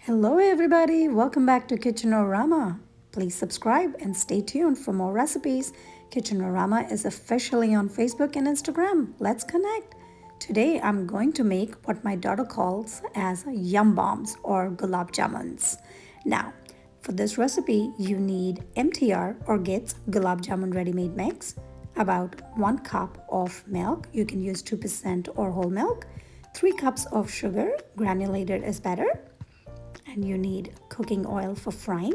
Hello everybody, welcome back to Kitchenorama. Please subscribe and stay tuned for more recipes. Kitchenorama is officially on Facebook and Instagram. Let's connect. Today I'm going to make what my daughter calls as Yumm bombs or Gulab Jamuns. Now, for this recipe you need MTR or Gits Gulab Jamun ready-made mix, about 1 cup of milk, you can use 2% or whole milk, 3 cups of sugar, granulated is better, and you need cooking oil for frying.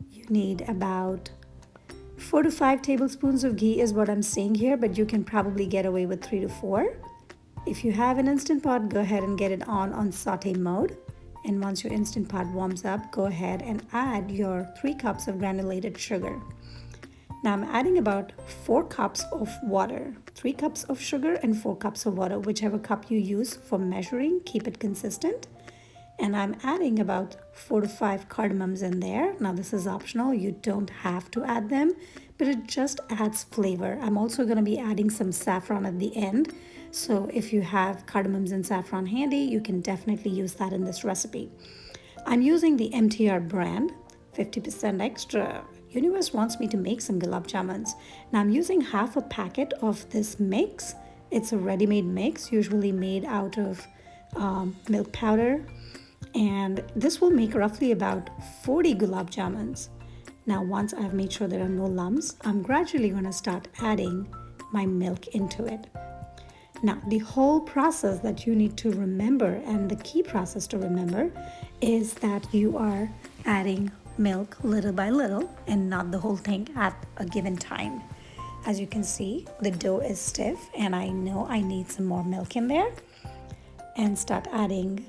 You need about 4 to 5 tablespoons of ghee is what I'm saying here, but you can probably get away with 3 to 4. If you have an Instant Pot, go ahead and get it on saute mode. And once your Instant Pot warms up, go ahead and add your 3 cups of granulated sugar. Now I'm adding about 4 cups of water, 3 cups of sugar and 4 cups of water, whichever cup you use for measuring, keep it consistent. And I'm adding about 4 to 5 cardamoms in there. Now this is optional, you don't have to add them, but it just adds flavor. I'm also going to be adding some saffron at the end. So if you have cardamoms and saffron handy, you can definitely use that in this recipe. I'm using the MTR brand, 50% extra. Universe wants me to make some gulab jamuns. Now I'm using half a packet of this mix. It's a ready-made mix, usually made out of milk powder. And this will make roughly about 40 gulab jamuns. Now once I've made sure there are no lumps, I'm gradually going to start adding my milk into it. Now the whole process that you need to remember, and the key process to remember, is that you are adding milk little by little and not the whole thing at a given time. As you can see, the dough is stiff and I know I need some more milk in there, and start adding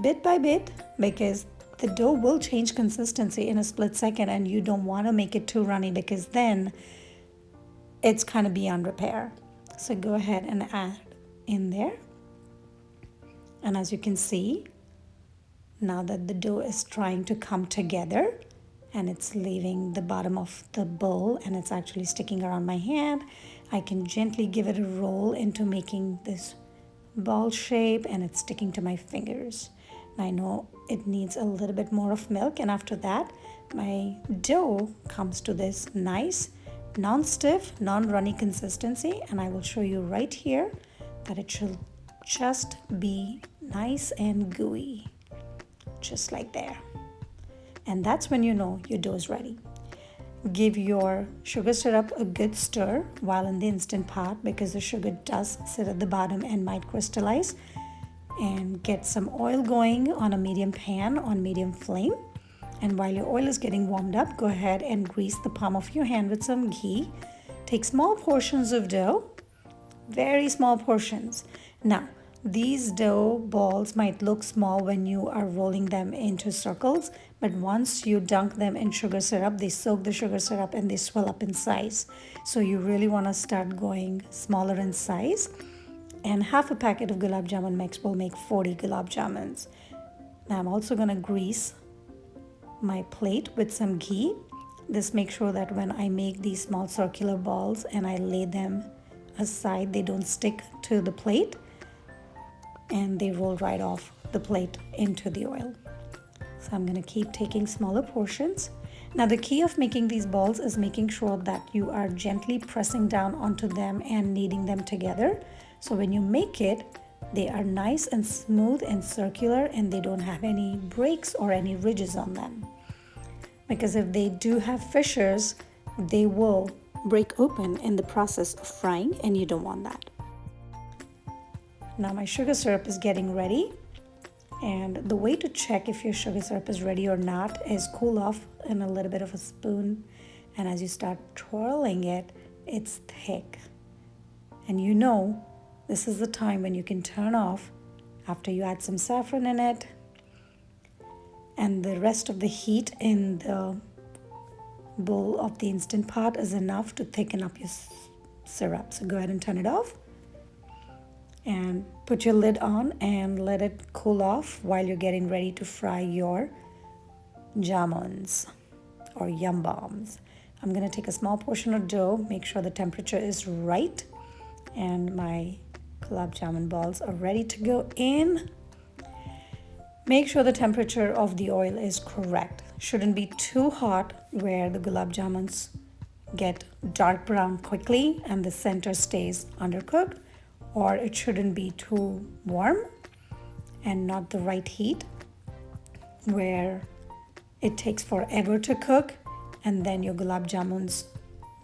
bit by bit, because the dough will change consistency in a split second and you don't want to make it too runny because then it's kind of beyond repair. So go ahead and add in there. And as you can see, now that the dough is trying to come together and it's leaving the bottom of the bowl and it's actually sticking around my hand, I can gently give it a roll into making this ball shape and it's sticking to my fingers. I know it needs a little bit more of milk, and after that my dough comes to this nice non-stiff, non-runny consistency, and I will show you right here that it should just be nice and gooey, just like there. And that's when you know your dough is ready. Give your sugar syrup a good stir while in the Instant Pot, because the sugar does sit at the bottom and might crystallize. And get some oil going on a medium pan on medium flame. And while your oil is getting warmed up, go ahead and grease the palm of your hand with some ghee. Take small portions of dough, very small portions. Now, these dough balls might look small when you are rolling them into circles, but once you dunk them in sugar syrup, they soak the sugar syrup and they swell up in size. So you really want to start going smaller in size. And half a packet of gulab jamun mix will make 40 gulab jamuns. Now I'm also going to grease my plate with some ghee. This makes sure that when I make these small circular balls and I lay them aside, they don't stick to the plate and they roll right off the plate into the oil. So I'm going to keep taking smaller portions. Now the key of making these balls is making sure that you are gently pressing down onto them and kneading them together. So when you make it, they are nice and smooth and circular and they don't have any breaks or any ridges on them. Because if they do have fissures, they will break open in the process of frying and you don't want that. Now my sugar syrup is getting ready. And the way to check if your sugar syrup is ready or not is cool off in a little bit of a spoon. And as you start twirling it, it's thick. And you know, this is the time when you can turn off after you add some saffron in it. And the rest of the heat in the bowl of the Instant Pot is enough to thicken up your syrup. So go ahead and turn it off. And put your lid on and let it cool off while you're getting ready to fry your jamuns or Yumm bombs. I'm going to take a small portion of dough, make sure the temperature is right, and my gulab jamun balls are ready to go in. Make sure the temperature of the oil is correct. Shouldn't be too hot where the gulab jamuns get dark brown quickly and the center stays undercooked, or it shouldn't be too warm and not the right heat where it takes forever to cook and then your gulab jamuns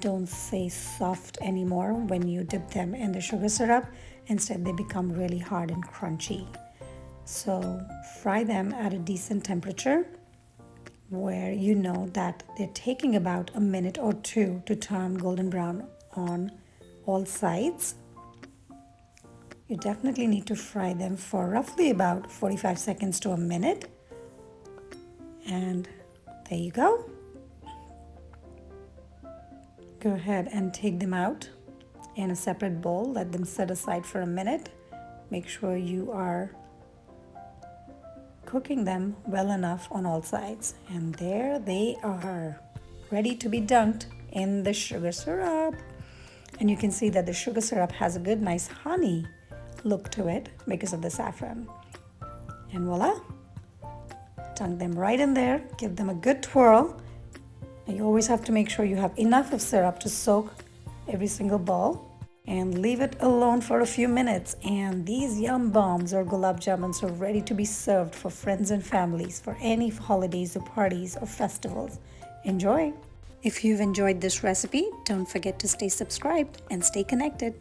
don't stay soft anymore when you dip them in the sugar syrup. Instead, they become really hard and crunchy. So fry them at a decent temperature where you know that they're taking about a minute or two to turn golden brown on all sides. You definitely need to fry them for roughly about 45 seconds to a minute. And there you go. Go ahead and take them out in a separate bowl. Let them set aside for a minute. Make sure you are cooking them well enough on all sides. And there they are, ready to be dunked in the sugar syrup. And you can see that the sugar syrup has a good, nice honey look to it because of the saffron. And voila, dunk them right in there. Give them a good twirl. And you always have to make sure you have enough of syrup to soak every single ball. And leave it alone for a few minutes. And these yum bombs or gulab jamuns are ready to be served for friends and families for any holidays or parties or festivals. Enjoy! If you've enjoyed this recipe, don't forget to stay subscribed and stay connected.